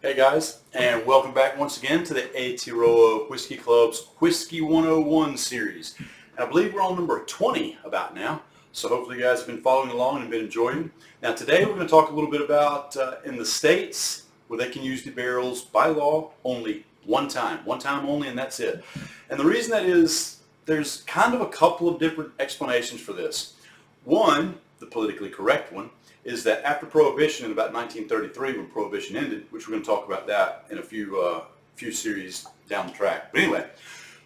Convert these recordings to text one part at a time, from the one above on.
Hey guys, and welcome back once again to the Aotearoa Whiskey Club's Whiskey 101 series. And I believe we're on number 20 about now, so hopefully you guys have been following along and been enjoying. Now today we're going to talk a little bit about in the states where they can use the barrels by law only one time only, and that's it. And the reason that is, there's kind of a couple of different explanations for this. One, the politically correct one, is that after Prohibition in about 1933, when Prohibition ended, which we're going to talk about that in a few series down the track. But anyway,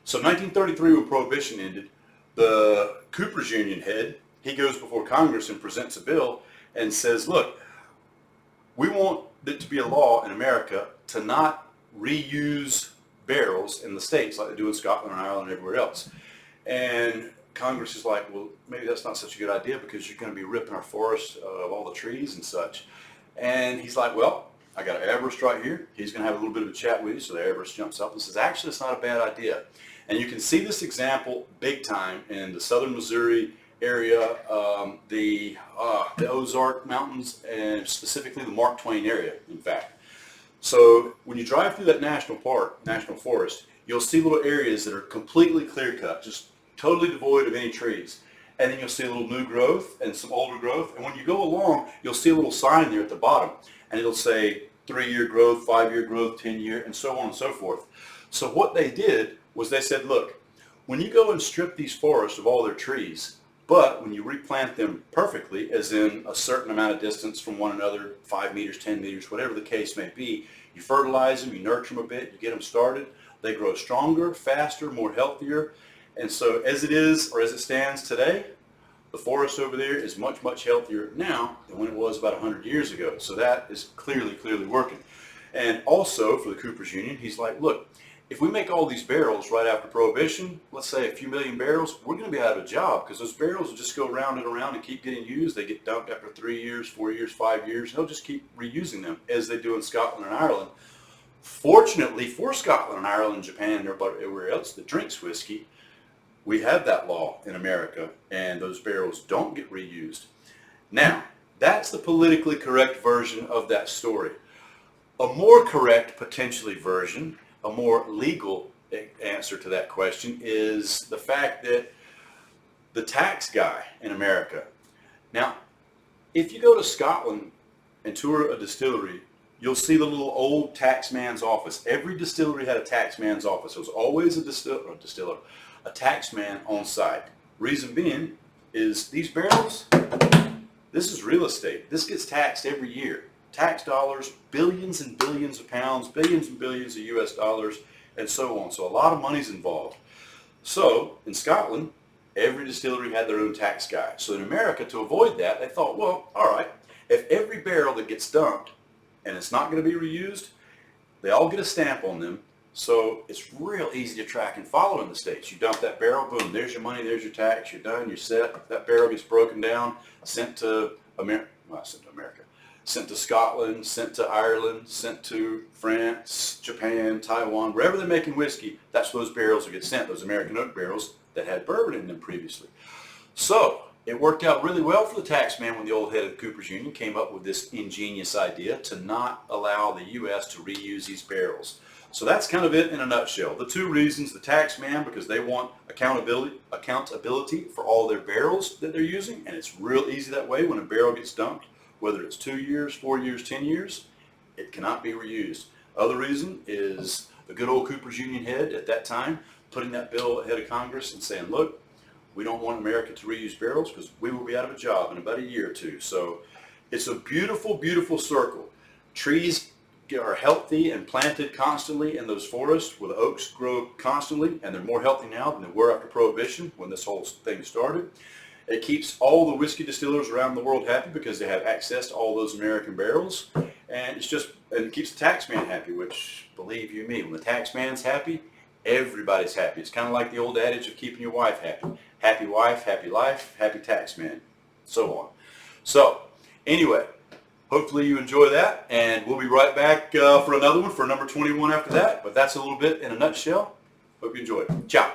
so 1933 when Prohibition ended, the Cooper's Union head, he goes before Congress and presents a bill and says, look, we want it to be a law in America to not reuse barrels in the States like they do in Scotland and Ireland and everywhere else. And Congress is like, well, maybe that's not such a good idea because you're going to be ripping our forests of all the trees and such. And he's like, well, I got an arborist right here. He's going to have a little bit of a chat with you. So the arborist jumps up and says, actually, it's not a bad idea. And you can see this example big time in the southern Missouri area, the Ozark Mountains, and specifically the Mark Twain area, in fact. So when you drive through that national park, national forest, you'll see little areas that are completely clear-cut, just totally devoid of any trees. And then you'll see a little new growth and some older growth. And when you go along, you'll see a little sign there at the bottom. And it'll say 3-year growth, 5-year growth, 10-year, and so on and so forth. So what they did was they said, look, when you go and strip these forests of all their trees, but when you replant them perfectly, as in a certain amount of distance from one another, 5 meters, 10 meters, whatever the case may be, you fertilize them, you nurture them a bit, you get them started, they grow stronger, faster, more healthier. And so as it is, or as it stands today, the forest over there is much, much healthier now than when it was about 100 years ago. So that is clearly working. And also for the Cooper's Union, he's like, look, if we make all these barrels right after Prohibition, let's say a few million barrels, we're going to be out of a job because those barrels will just go around and around and keep getting used. They get dumped after 3 years, 4 years, 5 years. They'll just keep reusing them as they do in Scotland and Ireland. Fortunately for Scotland and Ireland, Japan, and everywhere else that drinks whiskey, we have that law in America, and those barrels don't get reused. Now, that's the politically correct version of that story. A more correct, potentially, version, a more legal answer to that question is the fact that the tax guy in America. Now, if you go to Scotland and tour a distillery, you'll see the little old tax man's office. Every distillery had a tax man's office. There was always a tax man on site. Reason being is these barrels, this is real estate. This gets taxed every year. Tax dollars, billions and billions of pounds, billions and billions of US dollars, and so on. So a lot of money's involved. So in Scotland, every distillery had their own tax guy. So in America, to avoid that, they thought, well, all right, if every barrel that gets dumped and it's not going to be reused, they all get a stamp on them. So it's real easy to track and follow in the States. You dump that barrel, boom, there's your money, there's your tax, you're done, you're set. That barrel gets broken down, sent to sent to Scotland, sent to Ireland, sent to France, Japan, Taiwan, wherever they're making whiskey, that's where those barrels will get sent, those American oak barrels that had bourbon in them previously. So it worked out really well for the tax man when the old head of the Cooper's Union came up with this ingenious idea to not allow the U.S. to reuse these barrels. So that's kind of it in a nutshell. The two reasons, the tax man, because they want accountability for all their barrels that they're using, and it's real easy that way. When a barrel gets dumped, whether it's 2 years, 4 years, 10 years, it cannot be reused. Other reason is the good old Cooper's Union head at that time putting that bill ahead of Congress and saying, look, we don't want America to reuse barrels because we will be out of a job in about a year or two. So it's a beautiful, beautiful circle. Trees are healthy and planted constantly in those forests where the oaks grow constantly, and they're more healthy now than they were after Prohibition when this whole thing started. It keeps all the whiskey distillers around the world happy because they have access to all those American barrels, and it keeps the tax man happy, which, believe you me, when the tax man's happy, everybody's happy. It's kind of like the old adage of keeping your wife happy. Happy wife, happy life, happy tax man, so on. So, anyway, hopefully you enjoy that, and we'll be right back for another one for number 21 after that. But that's a little bit in a nutshell. Hope you enjoy it. Ciao.